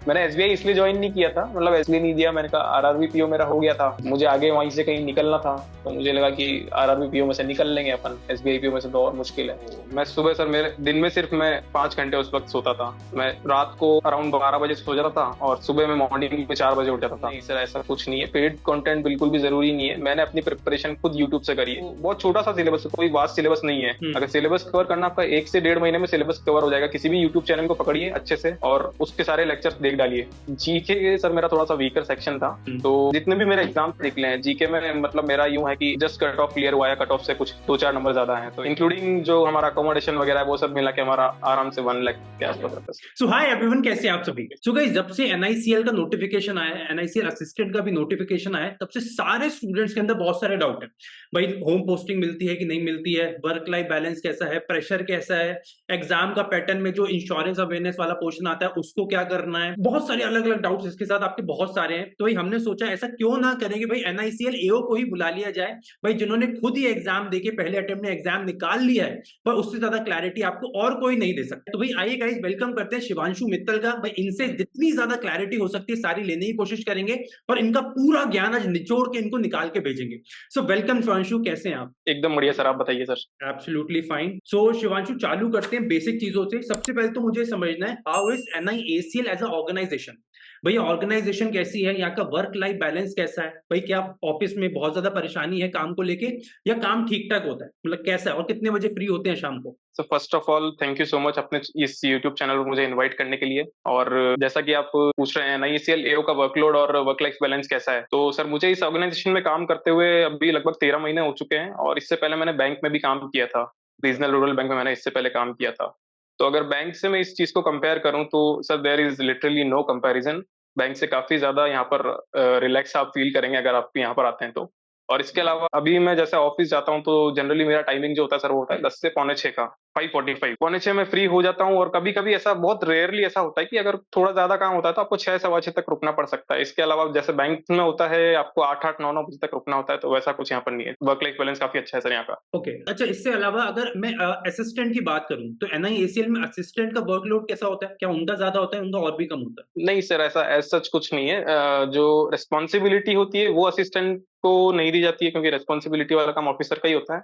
मैंने एसबीआई इसलिए ज्वाइन नहीं किया था, मतलब इसलिए नहीं दिया, मैंने कहा आरआरबी पीओ मेरा हो गया था, मुझे आगे वहीं से कहीं निकलना था, तो मुझे लगा कि आरआरबी पीओ में से निकल लेंगे अपन, एसबीआई पीओ में से तो और मुश्किल है। मैं सुबह सर, मेरे दिन में सिर्फ मैं 5 घंटे उस वक्त सोता था। मैं रात को अराउंड 12 बजे सो जाता था और सुबह में मॉर्निंग में 4 बजे उठ जाता था। नहीं सर, ऐसा कुछ नहीं है, पेड कंटेंट बिल्कुल भी जरूरी नहीं है। मैंने अपनी प्रिपरेशन खुद यूट्यूब से करी है। बहुत छोटा सा सिलेबस है, कोई वास्ट सिलेबस नहीं है। अगर सिलेबस कवर करना, आपका 1 से 1.5 महीने में सिलेबस कवर हो जाएगा। किसी भी यूट्यूब चैनल को पकड़िए अच्छे से और उसके सारे लेक्चर्स देख डालिए। जीके सर मेरा थोड़ा सा वीकर सेक्शन था, तो जितने भी मेरे एग्जाम्स निकले हैं जीके में, मतलब मेरा यूं है कि जस्ट कट ऑफ क्लियर हुआ है, कट ऑफ से कुछ 2-4 नंबर ज्यादा है, तो इंक्लूडिंग जो हमारा अकोमोडेशन वगैरह है वो सब मिला के हमारा आराम से 1 लाख के आसपास रहता है। सो हाय एवरीवन, कैसे हैं आप सभी। सो गाइस, जब से एनआईसीएल का नोटिफिकेशन आया है, एनआईसीएल असिस्टेंट का भी नोटिफिकेशन आया है, तब से सारे स्टूडेंट्स के अंदर बहुत सारे डाउट है। भाई होम पोस्टिंग मिलती है कि नहीं मिलती है, वर्क लाइफ बैलेंस कैसा है, प्रेशर कैसा है, एग्जाम का पैटर्न में जो इंश्योरेंस अवेयरनेस वाला पोर्शन आता है उसको क्या करना है, बहुत सारे अलग अलग डाउट्स इसके साथ आपके बहुत सारे हैं। तो भाई हमने सोचा ऐसा क्यों ना करेंगे, भाई एनआईसीएल एओ को ही बुला लिया जाए, भाई जिन्होंने खुद ही एग्जाम देके पहले अटेम्प्ट में एग्जाम निकाल लिया है, पर उससे ज्यादा क्लैरिटी आपको और कोई नहीं दे सकता। तो भाई आइए गाइस, वेलकम करते हैं शिवांशु मित्तल का। भाई इनसे जितनी ज्यादा क्लैरिटी हो सकती है सारी लेने की कोशिश करेंगे और इनका पूरा ज्ञान आज निचोड़ के इनको निकाल के भेजेंगे। सो वेलकम शिवांशु, कैसे हैं आप। एकदम बढ़िया सर, आप बताइए sir. Absolutely fine. So Shivanshu, चालू करते हैं बेसिक चीजों से। सबसे पहले तो मुझे समझना है, how is NIACL as a organisation. भैया ऑर्गेनाइजेशन कैसी है, यहाँ का वर्क लाइफ बैलेंस कैसा है, भाई क्या ऑफिस में बहुत ज्यादा परेशानी है काम को लेके, या काम ठीक ठाक होता है, मतलब कैसा है, और कितने बजे फ्री होते हैं शाम को। So first of all thank you so much अपने इस यूट्यूब चैनल पर मुझे इनवाइट करने के लिए। और जैसा कि आप पूछ रहे हैं एनआईसीएल एओ का वर्कलोड और वर्क लाइफ बैलेंस कैसा है, तो सर मुझे इस ऑर्गेनाइजेशन में काम करते हुए अभी लगभग 13 महीने हो चुके हैं, और इससे पहले मैंने बैंक में भी काम किया था। रीजनल रूरल बैंक में मैंने इससे पहले काम किया था। तो अगर बैंक से मैं इस चीज को कंपेयर करूं तो sir there is literally no comparison. Bank से काफी ज्यादा यहाँ पर रिलैक्स आप फील करेंगे अगर आप यहाँ पर आते हैं तो। और इसके अलावा अभी मैं जैसे ऑफिस जाता हूँ तो जनरली मेरा टाइमिंग जो होता है सर वो होता है 10 से 5:45 का। 5:45 5:45 में फ्री हो जाता हूँ, और कभी कभी ऐसा बहुत रेयरली ऐसा होता है कि अगर थोड़ा ज्यादा काम होता है तो आपको 6 सवा 6 तक रुकना पड़ सकता है। इसके अलावा जैसे बैंक में होता है आपको 8 8 9 9 बजे तक रुकना होता है, तो वैसा कुछ यहाँ पर नहीं है। वर्क लाइफ बैलेंस काफी अच्छा है सर यहाँ का। ओके अच्छा, इससे अलावा अगर मैं असिस्टेंट की बात करूं तो एनआईएसीएल में असिस्टेंट का वर्कलोड कैसा होता है, क्या उनका ज्यादा होता है, उनका और भी कम होता है। नहीं सर, ऐसा एज सच कुछ नहीं है। जो रिस्पॉन्सिबिलिटी होती है वो असिस्टेंट को नहीं दी जाती है, क्योंकि रिस्पॉन्सिबिलिटी वाला काम ऑफिसर का ही होता है।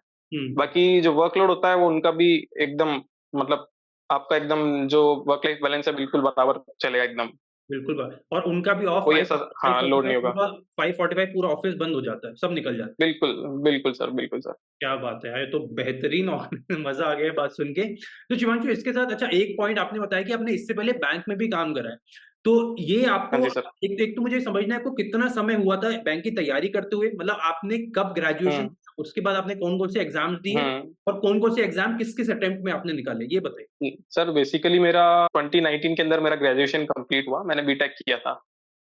बाकी जो वर्कलोड होता है वो उनका भी एकदम, मतलब आपका एकदम जो वर्क लाइफ बैलेंस है बिल्कुल बराबर चलेगा एकदम। बिल्कुल और उनका भी ऑफ कोई फाइव ऐसा फाइव हाँ फोर्टी लोड नहीं फाइव होगा। पूरा 5:45 पूरा ऑफिस बंद हो जाता है, सब निकल जाता है। बिल्कुल बिल्कुल सर, बिल्कुल सर। क्या बात है यार, ये तो बेहतरीन और मजा आ गया बात सुन के। तो शिवांशु इसके साथ अच्छा एक पॉइंट आपने बताया कि आपने इससे पहले बैंक में भी काम करा है, तो ये हाँ आपको जी सर। एक तो मुझे समझना है आपको कितना समय हुआ था बैंक की तैयारी करते हुए, मतलब आपने कब ग्रेजुएशन, हम्म उसके बाद आपने कौन कौन से एग्जाम्स दिए हम्म और कौन कौन से एग्जाम किस किस अटेम्प्ट में आपने निकाले, ये बताइए। सर बेसिकली मेरा 2019 के अंदर मेरा ग्रेजुएशन कंप्लीट हुआ, मैंने बीटेक किया था।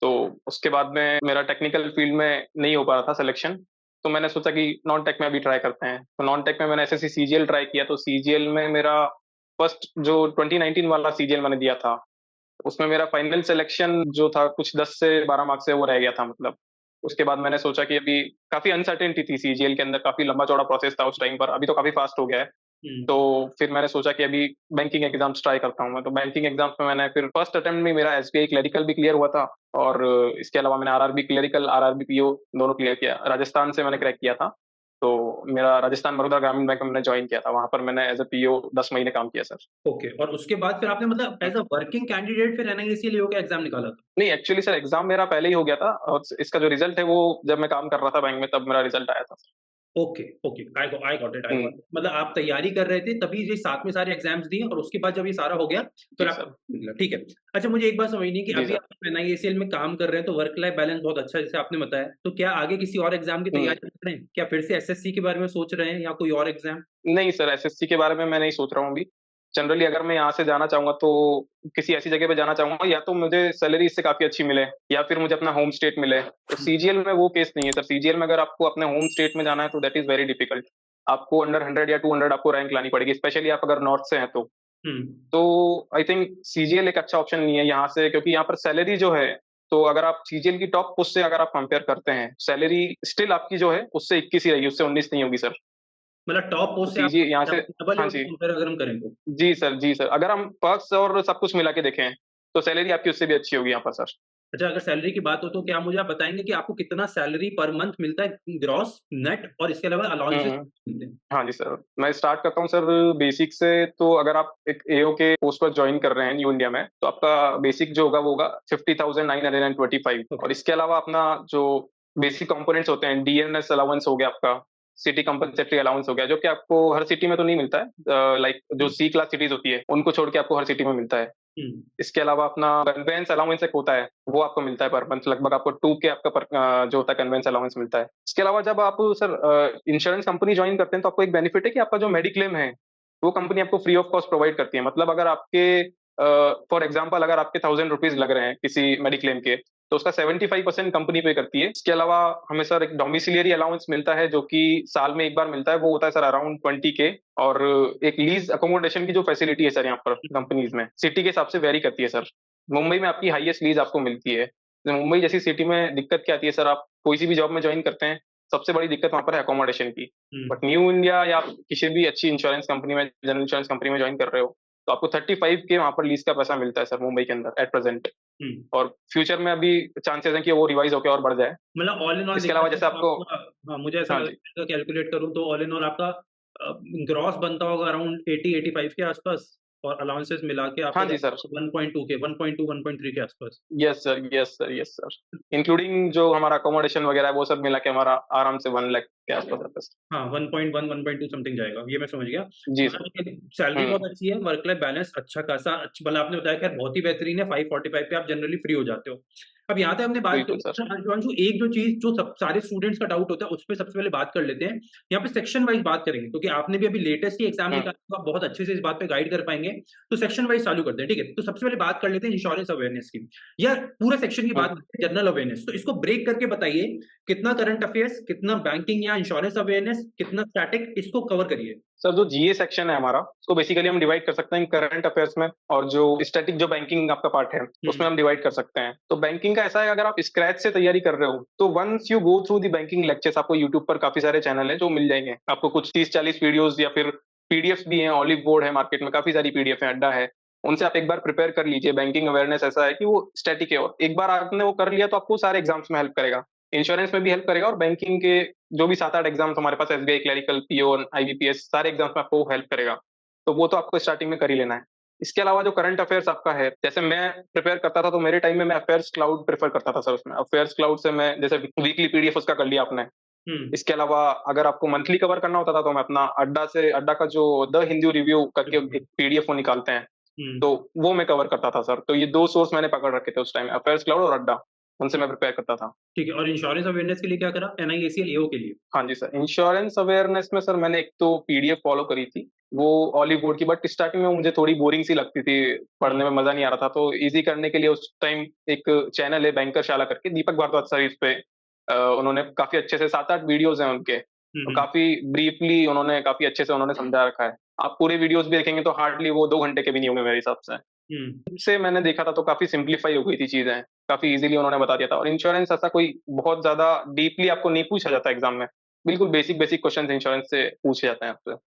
तो उसके बाद में मेरा टेक्निकल फील्ड में नहीं हो पा रहा था सिलेक्शन, तो मैंने सोचा कि नॉन टेक में अभी ट्राई करते हैं। तो नॉन टेक में मैंने एसएससी सीजीएल ट्राई किया, तो सीजीएल में मेरा फर्स्ट जो 2019 वाला सीजीएल मैंने दिया था, उसमें मेरा फाइनल सिलेक्शन जो था कुछ 10 से 12 मार्क्स से वो रह गया था, मतलब। उसके बाद मैंने सोचा कि अभी काफी अनसर्टेनिटी थी सीजीएल के अंदर, काफी लंबा चौड़ा प्रोसेस था उस टाइम पर, अभी तो काफी फास्ट हो गया है। तो फिर मैंने सोचा कि अभी बैंकिंग एग्जाम्स ट्राई करता हूँ मैं। तो बैंकिंग एग्जाम्स में मैंने फिर फर्स्ट अटेम्प्ट में मेरा एसबीआई क्लरिकल भी क्लियर हुआ था, और इसके अलावा मैंने आरआरबी क्लरिकल आरआरबी पीओ दोनों क्लियर किया। राजस्थान से मैंने क्रैक किया था, तो मेरा राजस्थान बड़ौदा ग्रामीण बैंक में मैंने ज्वाइन किया था, वहां पर मैंने एज ए पीओ 10 महीने काम किया सर। ओके, और उसके बाद फिर आपने मतलब एज अ वर्किंग कैंडिडेट फिर एनआईएसीएल का एग्जाम निकाला था। नहीं एक्चुअली सर, एग्जाम मेरा पहले ही हो गया था, और इसका जो रिजल्ट है वो जब मैं काम कर रहा था बैंक में तब मेरा रिजल्ट आया था। Okay okay, I got it, hmm. मतलब आप तैयारी कर रहे थे तभी ये साथ में सारे एग्जाम्स दिए और उसके बाद जब ये सारा हो गया फिर जी आप सर। निकला, ठीक है। अच्छा मुझे एक बात समझनी है कि जी अभी सर। आप एनआईएसीएल में काम कर रहे हैं तो वर्क लाइफ बैलेंस बहुत अच्छा है जैसे आपने बताया, तो क्या आगे किसी और एग्जाम की हम्म। तैयारी कर रहे हैं, क्या फिर से एसएससी के बारे में सोच रहे हैं या कोई और एग्जाम। नहीं सर, एसएससी के बारे में मैं नहीं सोच रहा हूँ अभी। जनरली अगर मैं यहाँ से जाना चाहूंगा तो किसी ऐसी जगह पे जाना चाहूंगा, या तो मुझे सैलरी इससे काफी अच्छी मिले, या फिर मुझे अपना होम स्टेट मिले। तो सीजीएल में वो केस नहीं है सर। सीजीएल में अगर आपको अपने होम स्टेट में जाना है तो दैट इज वेरी डिफिकल्ट। आपको अंडर 100 या 200 आपको रैंक लानी पड़ेगी, स्पेशली आप अगर नॉर्थ से हैं तो। हम्म। तो आई थिंक सीजीएल एक अच्छा ऑप्शन नहीं है यहाँ से, क्योंकि यहाँ पर सैलरी जो है, तो अगर आप सीजीएल की टॉप पोस्ट से अगर आप कंपेयर करते हैं, सैलरी स्टिल आपकी जो है उससे 21 ही रहेगी, उससे 19 नहीं होगी सर। मतलब टॉप तो पोस्ट से आप सीजीएल यहाँ से। डबल है हाँ उसको जी। कंपेयर अगर हम करें तो। जी सर, जी सर, अगर हम पर्क्स और सब कुछ मिला के देखें तो सैलरी आपकी उससे भी अच्छी होगी यहाँ पर सर। अच्छा, अगर सैलरी की बात हो तो क्या मुझे आप बताएंगे कि आपको कितना सैलरी पर मंथ मिलता है ग्रॉस, नेट, और इसके अलावा अलाउंसेस हम्म। मिलते हैं? हाँ जी सर, मैं स्टार्ट करता हूँ सर बेसिक से। तो अगर आप एक एओ के पोस्ट पर ज्वाइन कर रहे हैं न्यू इंडिया में, तो आपका बेसिक जो होगा वो होगा 50,925। ओके। और इसके अलावा अपना जो बेसिक कंपोनेंट्स होते हैं, डीएनएस अलाउंस हो गया आपका, सिटी कंपनसेटरी अलाउंस हो गया, जो कि आपको हर सिटी में तो नहीं मिलता है, लाइक जो सी क्लास सिटीज होती है उनको छोड़ के आपको हर सिटी में मिलता है। हम्म। इसके अलावा अपना कन्वेंस अलाउंस एक होता है, वो आपको मिलता है पर मंथ लगभग आपको 2 के आपका जो होता है कन्वेंस अलाउंस मिलता है। इसके अलावा जब आप सर इंश्योरेंस कंपनी ज्वाइन करते हैं तो आपको एक बेनिफिट है कि आपका जो मेडिक्लेम है वो कंपनी आपको फ्री ऑफ कॉस्ट प्रोवाइड करती है। मतलब अगर आपके फॉर एग्जाम्पल अगर आपके 1,000 रुपीज लग रहे हैं किसी मेडिक्लेम के, तो उसका 75% कंपनी पे करती है। इसके अलावा हमें सर एक डोमिसिलियरी अलाउंस मिलता है जो कि साल में एक बार मिलता है, वो होता है सर अराउंड 20 के। और एक लीज अकोमोडेशन की जो फैसिलिटी है सर यहाँ पर कंपनीज में सिटी के हिसाब से वेरी करती है सर। मुंबई में आपकी हाईएस्ट लीज आपको मिलती है। तो मुंबई जैसी सिटी में दिक्कत क्या आती है सर, आप कोई सी भी जॉब में ज्वाइन करते हैं, सबसे बड़ी दिक्कत वहां पर है अकोमोडेशन की। बट न्यू इंडिया या आप किसी भी अच्छी इंश्योरेंस कंपनी में, जनरल इंश्योरेंस कंपनी में ज्वाइन कर रहे हो, तो आपको 35 के वहां पर लीज का पैसा मिलता है सर मुंबई के अंदर एट प्रेजेंट। हम्म। और फ्यूचर में अभी चांसेस हैं कि वो रिवाइज होकर और बढ़ जाए। मतलब ऑल इन ऑल इसके देखा अलावा जाए जैसे तो आपको, आपका, हाँ, मुझे ऐसा हाँ लग जी, रहा है, कैलकुलेट करूं तो ऑल इन ऑल आपका ग्रॉस बनता होगा अराउंड 80-85 के आसपास, और अलाउंसेस मिला के हाँ आपका जी सर, 1.2 के 1.2 1.3 के आसपास। Yes sir, yes sir, yes sir. Including जो हमारा अकोमोडेशन वगैरह है वो सब मिला के हमारा आराम से 1 लाख के आसपास आता है। हाँ, 1.1 1.2 समथिंग जाएगा, ये मैं समझ गया। जी सर। मतलब सैलरी बहुत हम्म। अच्छी है, वर्क लाइफ बैलेंस अच्छा खासा, मतलब आपने बताया खैर बहुत ही बेहतरीन है, 5:45 पे आप जनरली फ्री हो जाते हो। अब यहाँ तक हमने बात बिल्कुल सर। करी, अंशुल, एक जो चीज जो सब सारे स्टूडेंट्स का डाउट होता है उस पर सबसे पहले बात कर लेते हैं। यहाँ पे सेक्शन वाइज बात करेंगे क्योंकि आपने भी अभी लेटेस्ट ही एग्जाम हम्म। निकाला, तो आप बहुत अच्छे से इस बात पे गाइड कर पाएंगे। तो सेक्शन वाइज चालू करते हैं, ठीक है? तो सबसे पहले बात कर लेते हैं इंश्योरेंस अवेयरनेस की, या पूरे सेक्शन की बात हम्म। करते हैं जनरल अवेयरनेस। तो इसको ब्रेक करके बताइए, कितना करंट अफेयर्स, कितना बैंकिंग या इंश्योरेंस अवेयरनेस, कितना स्टैटिक, इसको कवर करिए। सर जो जीए सेक्शन है हमारा, उसको बेसिकली हम डिवाइड कर सकते हैं करंट अफेयर्स में, और जो स्टैटिक जो बैंकिंग आपका पार्ट है उसमें हम डिवाइड कर सकते हैं। तो बैंकिंग का ऐसा है, अगर आप स्क्रैच से तैयारी कर रहे हो तो once you go through the banking lectures, आपको यूट्यूब पर काफी सारे चैनल है जो मिल जाएंगे आपको, कुछ 30-40 वीडियोस या फिर पीडीएफ भी हैं, ऑलिव बोर्ड है मार्केट में, काफी सारी पीडीएफ है, अड्डा है। उनसे आप एक बार प्रिपेयर कर लीजिए। बैंकिंग अवेयरनेस ऐसा है कि वो स्टैटिक है, और एक बार आपने वो कर लिया तो आपको सारे एग्जाम्स में हेल्प करेगा। इंश्योरेंस में भी हेल्प करेगा, और बैंकिंग के जो भी 7-8 एग्जाम्स हमारे पास, एसबीआई क्लरिकल, पीओ, आईबीपीएस, सारे एग्जाम्स में आपको हेल्प करेगा। तो वो तो आपको स्टार्टिंग में कर ही लेना है। इसके अलावा जो करंट अफेयर्स आपका है, जैसे मैं प्रिपेयर करता था तो मेरे टाइम में मैं अफेयर्स क्लाउड प्रेफर करता था सर। उसमें अफेयर्स क्लाउड से मैं जैसे वीकली पीडीएफ उसका कर लिया आपने। हम्म। इसके अलावा अगर आपको मंथली कवर करना होता था तो मैं अपना अड्डा का जो द हिंदू रिव्यू करके एक पीडीएफ वो निकालते हैं, हम्म। तो वो मैं कवर करता था सर। तो ये 2 सोर्स मैंने पकड़ रखे थे उस टाइम, अफेयर्स क्लाउड और अड्डा, उनसे मैं प्रिपेयर करता था। ठीक है, और इंश्योरेंस अवेयरनेस के लिए क्या करा, एनआईएसीएल एओ के लिए? हाँ जी सर, इंश्योरेंस अवेयरनेस में सर मैंने एक तो पीडीएफ फॉलो करी थी, वो ऑलिव बोर्ड की, बट स्टार्टिंग में मुझे थोड़ी बोरिंग सी लगती थी, पढ़ने में मजा नहीं आ रहा था। तो इजी करने के लिए उस टाइम एक चैनल है बैंकर शाला करके, दीपक भारद्वाज सर, इस पे उन्होंने काफी अच्छे से 7-8 वीडियोस हैं उनके, तो हम्म। काफी ब्रीफली उन्होंने काफी अच्छे से उन्होंने समझा रखा है। आप पूरे वीडियोस भी देखेंगे तो हार्डली वो 2 घंटे के भी नहीं होंगे मेरे हिसाब से। हम्म। से मैंने देखा था तो काफी सिंप्लीफाई हो गई थी चीजें, काफी इजीली उन्होंने बता दिया था। और इंश्योरेंस ऐसा कोई बहुत ज्यादा डीपली आपको नहीं पूछा जाता एग्जाम में, बिल्कुल बेसिक बेसिक क्वेश्चन इंश्योरेंस से पूछे जाते हैं आपसे।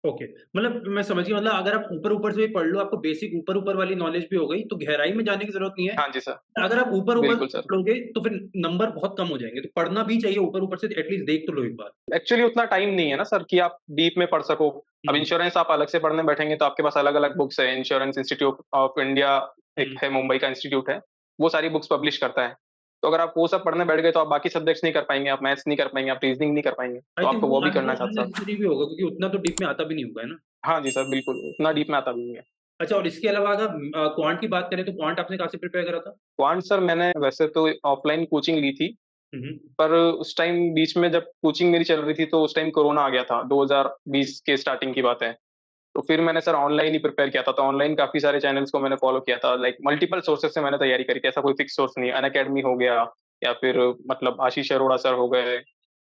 ओके, मतलब मैं समझ गया, मतलब अगर आप ऊपर ऊपर से भी पढ़ लो, आपको बेसिक ऊपर ऊपर वाली नॉलेज भी हो गई, तो गहराई में जाने की जरूरत नहीं है। हाँ जी सर। अगर आप ऊपर ऊपर बिल्कुल सर। पढ़ोगे तो फिर नंबर बहुत कम हो जाएंगे, तो पढ़ना भी चाहिए ऊपर ऊपर से, एटलीस्ट देख तो लो एक बार। एक्चुअली उतना टाइम नहीं है ना सर कि आप डीप में पढ़ सको। अब हम्म। इंश्योरेंस आप अलग से पढ़ने बैठेंगे तो आपके पास अलग अलग बुक्स है। इंश्योरेंस इंस्टीट्यूट ऑफ इंडिया एक हम्म। है, मुंबई का इंस्टीट्यूट है, वो सारी बुक्स पब्लिश करता है। तो अगर आप वो सब पढ़ने बैठ गए तो आप बाकी सब्जेक्ट्स नहीं कर पाएंगे, आप मैथ्स नहीं कर पाएंगे, आप रीजनिंग नहीं कर पाएंगे, आई तो थिंक आपको वो वो भी करना चाहिए सर। अननेसेसरी भी होगा क्योंकि उतना तो डीप में आता भी नहीं होगा, है ना? हाँ जी सर, बिल्कुल उतना डीप में आता भी नहीं है। अच्छा, और इसके अलावा अगर क्वांट की बात करें तो क्वांट आपने कहाँ से प्रिपेयर करा था? क्वांट सर मैंने वैसे तो ऑफलाइन कोचिंग ली थी, हम्म। पर उस टाइम बीच में जब कोचिंग मेरी चल रही थी तो उस टाइम कोरोना आ गया था, 2020 के स्टार्टिंग की बात है। तो फिर मैंने सर ऑनलाइन ही प्रिपेयर किया था। तो ऑनलाइन काफी सारे चैनल्स को मैंने फॉलो किया था, लाइक मल्टीपल सोर्सेज से मैंने तैयारी करी थी, ऐसा कोई फिक्स सोर्स नहीं। अनअकैडमी हो गया, या फिर मतलब आशीष अरोड़ा सर हो गए,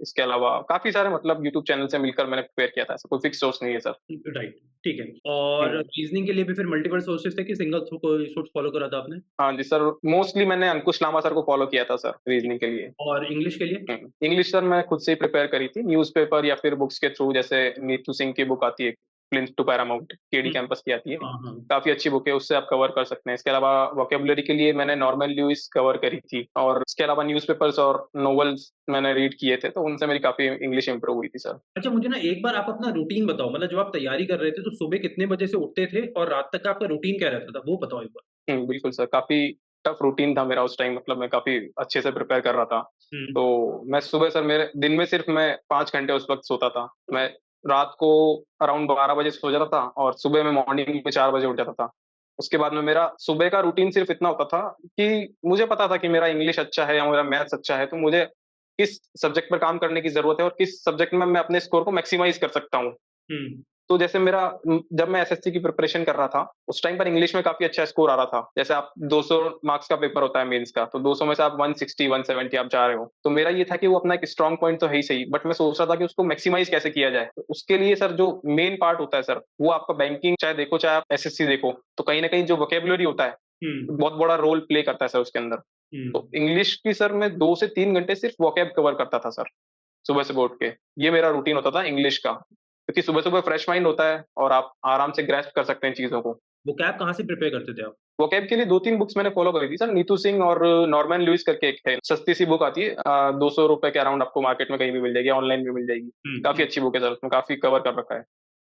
इसके अलावा काफी सारे मतलब यूट्यूब चैनल से मिलकर मैंने प्रिपेयर किया था, ऐसा कोई फिक्स सोर्स नहीं है सर। राइट, ठीक है। और हम्म। रीजनिंग के लिए भी फिर मल्टीपल सोर्सेज थे कि सिंगल सोर्स फॉलो करा था आपने? हाँ जी सर, मोस्टली मैंने अंकुश लामा सर को फॉलो किया था सर रीजनिंग के लिए। और इंग्लिश के लिए? इंग्लिश सर मैं खुद से ही प्रिपेयर करी थी, न्यूज़पेपर या फिर बुक्स के थ्रू, जैसे नीतू सिंह की बुक आती है, plinth to paramount, KD hmm, campus की आती है, हाँ हाँ। काफी अच्छी बुक है, उससे आप कवर कर सकते हैं। इसके अलावा वोकेबुलरी के लिए मैंने नॉर्मन ल्यूइस कवर करी थी, और इसके अलावा न्यूज़पेपर्स और नॉवेल्स मैंने रीड किए थे, तो उनसे मेरी काफी इंग्लिश इंप्रूव हुई थी सर। अच्छा, मुझे ना एक बार आप अपना रूटीन बताओ, मतलब जब आप तैयारी कर रहे थे तो सुबह कितने बजे से उठते थे और रात तक का आपका रूटीन क्या रहता था, वो बताओ एक बार। बिल्कुल सर, काफी टफ रूटीन था मेरा उस टाइम, मतलब मैं काफी अच्छे से प्रिपेयर कर रहा था। हम्म। तो मैं सुबह सर, मेरे दिन में सिर्फ मैं 5 घंटे उस वक्त सोता था। मैं रात को अराउंड 12 बजे सो जाता था, और सुबह में मॉर्निंग में 4 बजे उठ जाता था। उसके बाद में मेरा सुबह का रूटीन सिर्फ इतना होता था कि मुझे पता था कि मेरा इंग्लिश अच्छा है या मेरा मैथ्स अच्छा है, तो मुझे किस सब्जेक्ट पर काम करने की जरूरत है और किस सब्जेक्ट में मैं अपने स्कोर को मैक्सिमाइज कर सकता हूँ। हम्म। तो जैसे मेरा जब मैं एसएससी की प्रिपरेशन कर रहा था, उस टाइम पर इंग्लिश में काफी अच्छा स्कोर आ रहा था। जैसे आप 200 मार्क्स का पेपर होता है मेंस का, तो 200 में से आप 160 170 आप जा रहे हो, तो मेरा ये था कि वो अपना एक स्ट्रांग पॉइंट तो है ही सही, बट मैं सोच रहा था कि उसको मैक्सिमाइज कैसे किया जाए। तो उसके लिए सर जो मेन पार्ट होता है सर, वो आपका बैंकिंग चाहे देखो चाहे आप एसएससी देखो, तो कहीं ना कहीं जो वोकेबुलरी होता है हम्म। बहुत बड़ा रोल प्ले करता है सर उसके अंदर। तो हम्म। इंग्लिश की सर मैं 2 से 3 घंटे सिर्फ वोकेब कवर करता था सर, सुबह सुबह उठ के। ये मेरा रूटीन होता था इंग्लिश का, क्योंकि सुबह सुबह फ्रेश माइंड होता है और आप आराम से ग्रेस्प कर सकते हैं चीजों को। वो कैब कहाँ से प्रिपेयर करते थे आप? वोकैब के लिए 2-3 बुक्स मैंने फॉलो करी थी सर, नीतू सिंह और नॉर्मन लुइस करके एक है, सस्ती सी बुक आती है, 200 रुपए के अराउंड आपको मार्केट में कहीं भी मिल जाएगी, ऑनलाइन भी मिल जाएगी। काफी हम्म। अच्छी बुक है सर, उसमें काफी कवर कर रखा है।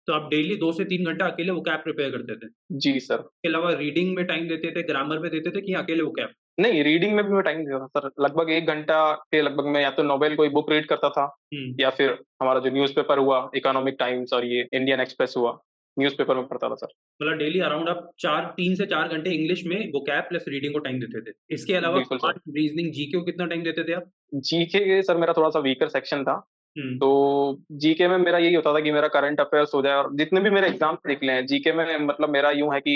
तो आप डेली 2 से 3 घंटा अकेले वो कैब प्रिपेयर करते थे? जी सर। इसके अलावा रीडिंग में टाइम देते थे, ग्रामर में देते थे, कि अकेले वो कैब? नहीं, रीडिंग में भी मैं टाइम देता था सर, लगभग 1 घंटा के लगभग मैं या तो नोवेल कोई बुक रीड करता था, हम्म। या फिर हमारा जो न्यूज़पेपर हुआ, इकोनॉमिक टाइम्स और ये इंडियन एक्सप्रेस हुआ, न्यूज़पेपर में पढ़ता था सर। मतलब डेली अराउंड आप 3 से 4 घंटे इंग्लिश में वो कैब प्लस रीडिंग को टाइम देते थे। इसके अलावा बिल्कुल सर। आर्ट, रीजनिंग, जीके को कितना टाइम देते थे आप? जीके सर मेरा थोड़ा सा वीकर सेक्शन था, हम्म। तो जीके में मेरा यही होता था कि मेरा करंट अफेयर्स हो जाए, और जितने भी मेरे एग्जाम्स निकले हैं जीके में, मतलब मेरा यूं है कि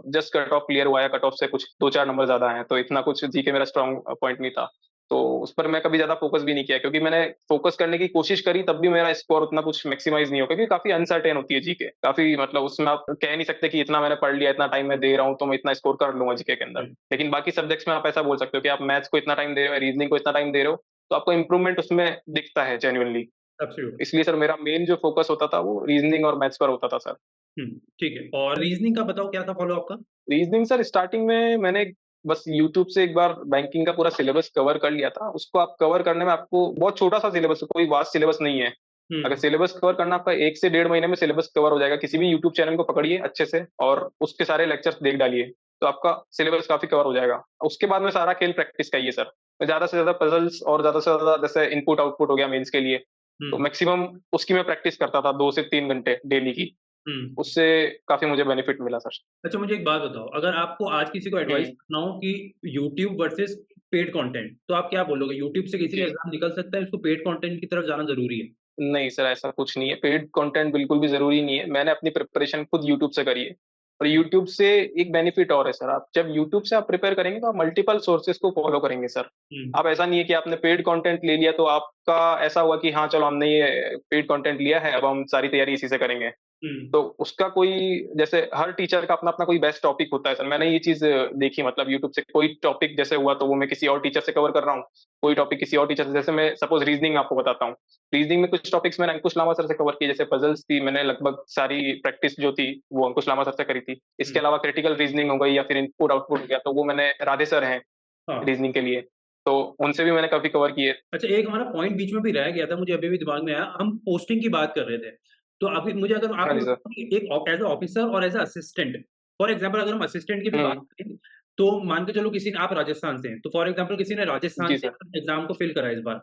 जस्ट कट ऑफ क्लियर हुआ है, कट ऑफ से कुछ 2-4 नंबर ज्यादा हैं, तो इतना कुछ जीके मेरा स्ट्रांग पॉइंट नहीं था। तो उस पर मैं कभी ज्यादा फोकस भी नहीं किया, क्योंकि मैंने फोकस करने की कोशिश करी तब भी मेरा स्कोर उतना कुछ मैक्सिमाइज नहीं हो, क्योंकि काफी अनसर्टेन होती है जीके, काफी मतलब उसमें आप कह नहीं सकते कि इतना मैंने पढ़ लिया, इतना टाइम मैं दे रहा हूँ तो मैं इतना स्कोर कर लूंगा जीके के अंदर। लेकिन बाकी सब्जेक्ट्स में आप ऐसा बोल सकते हो कि आप मैथ्स को इतना टाइम दे रहे हो, रीजनिंग को इतना टाइम दे रहे हो, तो आपको इंप्रूवमेंट उसमें दिखता है जेन्युइनली। एब्सोल्युटली। इसलिए सर मेरा मेन जो फोकस होता था वो रीजनिंग और मैथ्स पर होता था सर। ठीक है, और रीजनिंग का बताओ क्या था फॉलो आपका? रीजनिंग सर स्टार्टिंग में मैंने बस यूट्यूब से एक बार बैंकिंग का पूरा सिलेबस कवर कर लिया था। उसको आप कवर करने में आपको बहुत छोटा सा सिलेबस है, कोई वास्ट सिलेबस नहीं है। अगर हम्म। सिलेबस कवर करना आपका 1 से 1.5 महीने में सिलेबस कवर हो जाएगा। किसी भी यूट्यूब चैनल को पकड़िए अच्छे से और उसके सारे लेक्चर्स देख डालिए, तो आपका सिलेबस काफी कवर हो जाएगा। उसके बाद में सारा खेल प्रैक्टिस का ही है सर। मैं ज्यादा से ज्यादा पजल्स और ज्यादा से ज्यादा जैसे इनपुट आउटपुट हो गया मेंस के लिए, तो हम्म। मैक्सिमम उसकी मैं प्रैक्टिस करता था 2 से 3 घंटे डेली की। हम्म। उससे काफी मुझे बेनिफिट मिला सर। अच्छा, मुझे एक बात बताओ, अगर आपको आज किसी को एडवाइस हम्म। करना हो कि यूट्यूब वर्सेस पेड कंटेंट, तो आप क्या बोलोगे? यूट्यूब से किसी का जी, एग्जाम निकल सकता है, उसको पेड कंटेंट की तरफ जाना जरूरी है? नहीं सर, ऐसा कुछ नहीं है, पेड कंटेंट बिल्कुल भी जरूरी नहीं है। मैंने अपनी प्रिपरेशन खुद यूट्यूब से करी है, और यूट्यूब से एक बेनिफिट और है सर, आप जब यूट्यूब से आप प्रिपेयर करेंगे तो आप मल्टीपल सोर्सेज को फॉलो करेंगे सर। हम्म। आप ऐसा नहीं है कि आपने पेड कंटेंट ले लिया तो आपका ऐसा हुआ कि हाँ चलो हमने ये पेड कंटेंट लिया है, अब हम सारी तैयारी इसी से करेंगे। हम्म। तो उसका कोई, जैसे हर टीचर का अपना अपना कोई बेस्ट टॉपिक होता है सर। मैंने ये चीज देखी, मतलब यूट्यूब से कोई टॉपिक जैसे हुआ तो वो मैं किसी और टीचर से कवर कर रहा हूँ, कोई टॉपिक किसी और टीचर से। जैसे मैं सपोज रीजनिंग आपको बताता हूँ, रीजनिंग में कुछ टॉपिक्स मैंने अंकुश लामा सर से कवर किए, जैसे पजल्स थी, मैंने लगभग सारी प्रैक्टिस जो थी वो अंकुश लामा सर से करी थी। इसके हम्म। अलावा क्रिटिकल रीजनिंग हो गई या फिर इनपुट आउटपुट हो गया, तो वो मैंने राधे सर हैं हाँ। रीजनिंग के लिए, तो उनसे भी मैंने काफी कवर किए। अच्छा, एक हमारा पॉइंट बीच में भी रह गया था, मुझे अभी भी दिमाग में आया, हम पोस्टिंग की बात कर रहे थे। तो अभी मुझे अगर आप हाँ ये जी सर। बताओ कि एक एज ए ऑफिसर और as a assistant, for example अगर हम असिस्टेंट की भी बात हम्म। करें, तो मान के चलो किसी ने, आप राजस्थान से हैं, तो फॉर एग्जांपल किसी ने राजस्थान जी से सर। एग्जाम को फिल करा इस बार,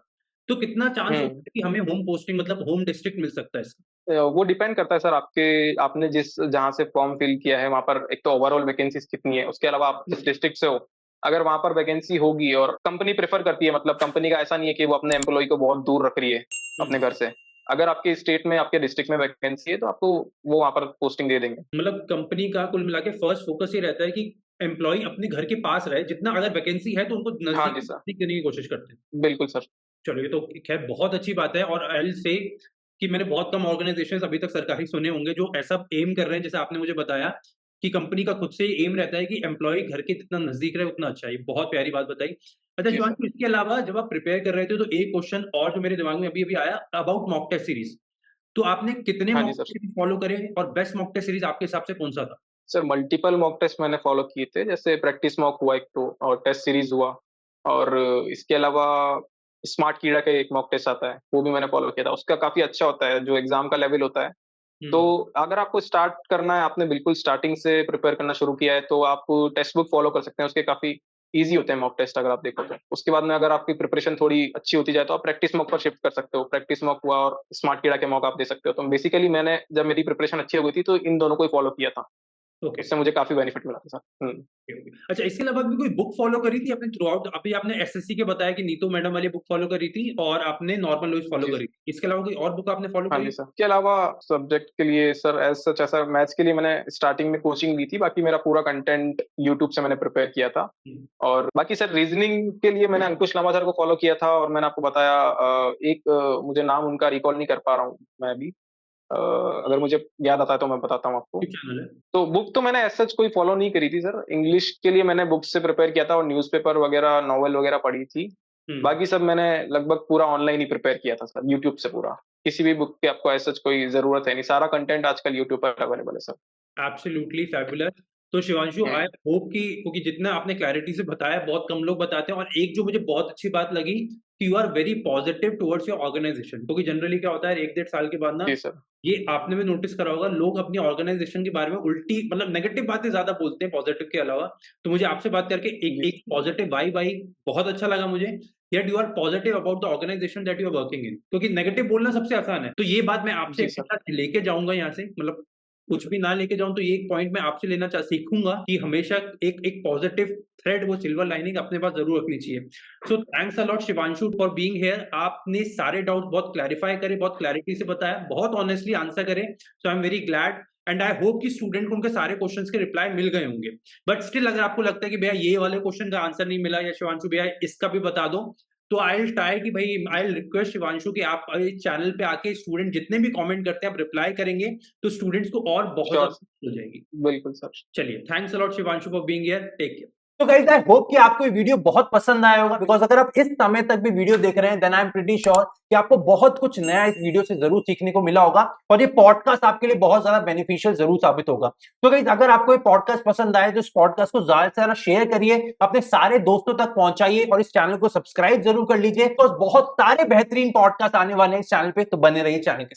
तो कितना चांस होता हम्म। है कि हमें होम पोस्टिंग, मतलब होम डिस्ट्रिक्ट मिल सकता है इसका? वो डिपेंड करता है सर, आपके आपने जिस जहाँ से फॉर्म फिल किया है वहाँ पर एक तो ओवरऑल वैकेंसीज कितनी है, उसके अलावा आप जिस डिस्ट्रिक्ट से हो, अगर वहाँ पर वैकेंसी होगी, और कंपनी प्रेफर करती है, मतलब कंपनी का ऐसा नहीं है कि वो अपने एम्प्लॉय को बहुत दूर रख रही है अपने हम्म। घर से। अगर आपके स्टेट में आपके डिस्ट्रिक्ट में वैकेंसी है तो आपको वो वहाँ पर पोस्टिंग दे देंगे। मतलब कंपनी का कुल मिला के फर्स्ट फोकस ये रहता है कि एम्प्लॉय अपने घर के पास रहे, जितना अगर वैकेंसी है तो उनको हाँ नजदीक जी सर। नजदीक देने की कोशिश करते हैं। बिल्कुल सर। चलो, ये तो खैर बहुत अच्छी बात है, और आई से कि मैंने बहुत कम ऑर्गेनाइजेशंस अभी तक सरकारी सुने होंगे जो ऐसा एम कर रहे हैं, जैसे आपने मुझे बताया कि कंपनी का खुद से एम रहता है कि एम्प्लॉय घर के जितना नजदीक रहे उतना अच्छा है। ये बहुत प्यारी बात बताई। अच्छा जी सर। शिवांशु, इसके अलावा जब आप प्रिपेयर कर रहे थे तो एक क्वेश्चन और जो मेरे दिमाग में अभी अभी आया, अबाउट मॉक टेस्ट सीरीज। तो आपने कितने हाँ जी मॉक सर। टेस्ट फॉलो करे और बेस्ट मॉक टेस्ट सीरीज आपके हिसाब से कौन सा था? सर मल्टीपल मॉक टेस्ट मैंने फॉलो किए थे, जैसे प्रैक्टिस मॉक हुआ एक तो, और टेस्ट सीरीज हुआ, और इसके अलावा स्मार्ट कीड़ा का एक मॉक टेस्ट आता है, वो भी मैंने फॉलो किया था। उसका काफी अच्छा होता है, जो एग्जाम का लेवल होता है। तो हम्म। अगर आपको स्टार्ट करना है, आपने बिल्कुल स्टार्टिंग से प्रिपेयर करना शुरू किया है, तो आप टेक्स्ट बुक फॉलो कर सकते हैं, उसके काफी इजी होते हैं मॉक टेस्ट अगर आप देखो तो। उसके बाद में अगर आपकी प्रिपरेशन थोड़ी अच्छी होती जाए तो आप प्रैक्टिस मॉक पर शिफ्ट कर सकते हो। प्रैक्टिस मॉक हुआ और स्मार्ट कीड़ा के मॉक आप दे सकते हो। तो बेसिकली मैंने, जब मेरी प्रिपरेशन अच्छी हो गई थी, तो इन दोनों को ही फॉलो किया था। ओके। उससे मुझे काफी बेनिफिट मिला था सर। अच्छा, इसके अलावा भी कोई बुक फॉलो करी थी आपने थ्रू आउट? अभी आपने एसएससी के बताया कि नीतू मैडम वाली बुक फॉलो करी थी और आपने नॉर्मल लॉज फॉलो जी। करी थी, इसके अलावा कोई और बुक आपने फॉलो हाँ करी? जी सर, के अलावा सब्जेक्ट के लिए सर एज सच, ऐसा मैथ्स के लिए मैंने स्टार्टिंग में कोचिंग ली थी, बाकी मेरा पूरा कंटेंट यूट्यूब से मैंने प्रिपेयर किया था। और बाकी सर रीजनिंग के लिए मैंने अंकुश लामा सर को फॉलो किया था, और मैंने आपको बताया मुझे नाम उनका रिकॉल नहीं कर पा रहा हूँ मैं अभी। अगर मुझे याद आता है तो मैं बताता हूँ आपको। चैनल है? तो बुक तो मैंने एज सच कोई फॉलो नहीं करी थी सर। इंग्लिश के लिए मैंने बुक से प्रिपेयर किया था, और न्यूज़पेपर वगैरह, नॉवेल वगैरह पढ़ी थी। हम्म। बाकी सब मैंने लगभग पूरा ऑनलाइन ही प्रिपेयर किया था सर, यूट्यूब से पूरा। किसी भी बुक की आपको एज सच कोई जरूरत है नहीं, सारा कंटेंट आजकल यूट्यूब पर अवेलेबल है सर। Absolutely fabulous. तो शिवांशु, आई होप कि, क्योंकि जितना आपने क्लैरिटी से बताया, बहुत कम लोग बताते हैं, और एक जो मुझे बहुत अच्छी बात लगी कि you are very positive towards your organisation. क्योंकि जनरली क्या होता है, 1 डेढ़ साल के बाद ना, जी सर। ये आपने भी नोटिस करा होगा, लोग अपनी ऑर्गेनाइजेशन के बारे में उल्टी, मतलब नेगेटिव बातें ज्यादा बोलते हैं पॉजिटिव के अलावा। तो मुझे आपसे बात करके एक जी एक पॉजिटिव वाइब आई, बहुत अच्छा लगा मुझे। Yet you are positive about the organization that you are working in, क्योंकि नेगेटिव बोलना सबसे आसान है। तो ये बात मैं आपसे जी सर। हमेशा लेके जाऊंगा यहाँ से, मतलब कुछ भी ना लेके जाऊं तो ये एक पॉइंट मैं आपसे लेना सीखूंगा कि हमेशा एक एक पॉजिटिव थ्रेड, वो सिल्वर लाइनिंग अपने पास जरूर रखनी चाहिए। So thanks a lot Shivanshu for being here. आपने सारे डाउट्स बहुत क्लैरिफाई करे, बहुत क्लैरिटी से बताया, बहुत ऑनेस्टली आंसर करे। So I am very glad, and I hope कि स्टूडेंट को उनके सारे क्वेश्चंस के रिप्लाई मिल गए होंगे। बट स्टिल अगर आपको लगता है कि भैया ये वाले क्वेश्चन का आंसर नहीं मिला, या शिवांशु भैया इसका भी बता दो, तो आई विल ट्राई कि भाई, आई विल रिक्वेस्ट शिवांशु कि आप इस चैनल पे आके स्टूडेंट जितने भी कमेंट करते हैं आप रिप्लाई करेंगे, तो स्टूडेंट्स को और बहुत श्योर, ज्यादा हो जाएगी। बिल्कुल सर। चलिए, thanks a lot Shivanshu for being here, take care. तो गाइस, आई होप कि आपको ये वीडियो बहुत पसंद आया होगा, बिकॉज अगर आप इस समय तक भी वीडियो देख रहे हैं, then I am pretty sure कि आपको बहुत कुछ नया इस वीडियो से जरूर सीखने को मिला होगा, और ये पॉडकास्ट आपके लिए बहुत ज्यादा बेनिफिशियल जरूर साबित होगा। तो गाइस, अगर आपको ये पॉडकास्ट पसंद आए तो इस पॉडकास्ट को ज्यादा से ज्यादा शेयर करिए, अपने सारे दोस्तों तक पहुंचाइए, और इस चैनल को सब्सक्राइब जरूर कर लीजिए, बिकॉज बहुत सारे बेहतरीन पॉडकास्ट आने वाले हैं इस चैनल पे। तो बने रहिए चैनल के।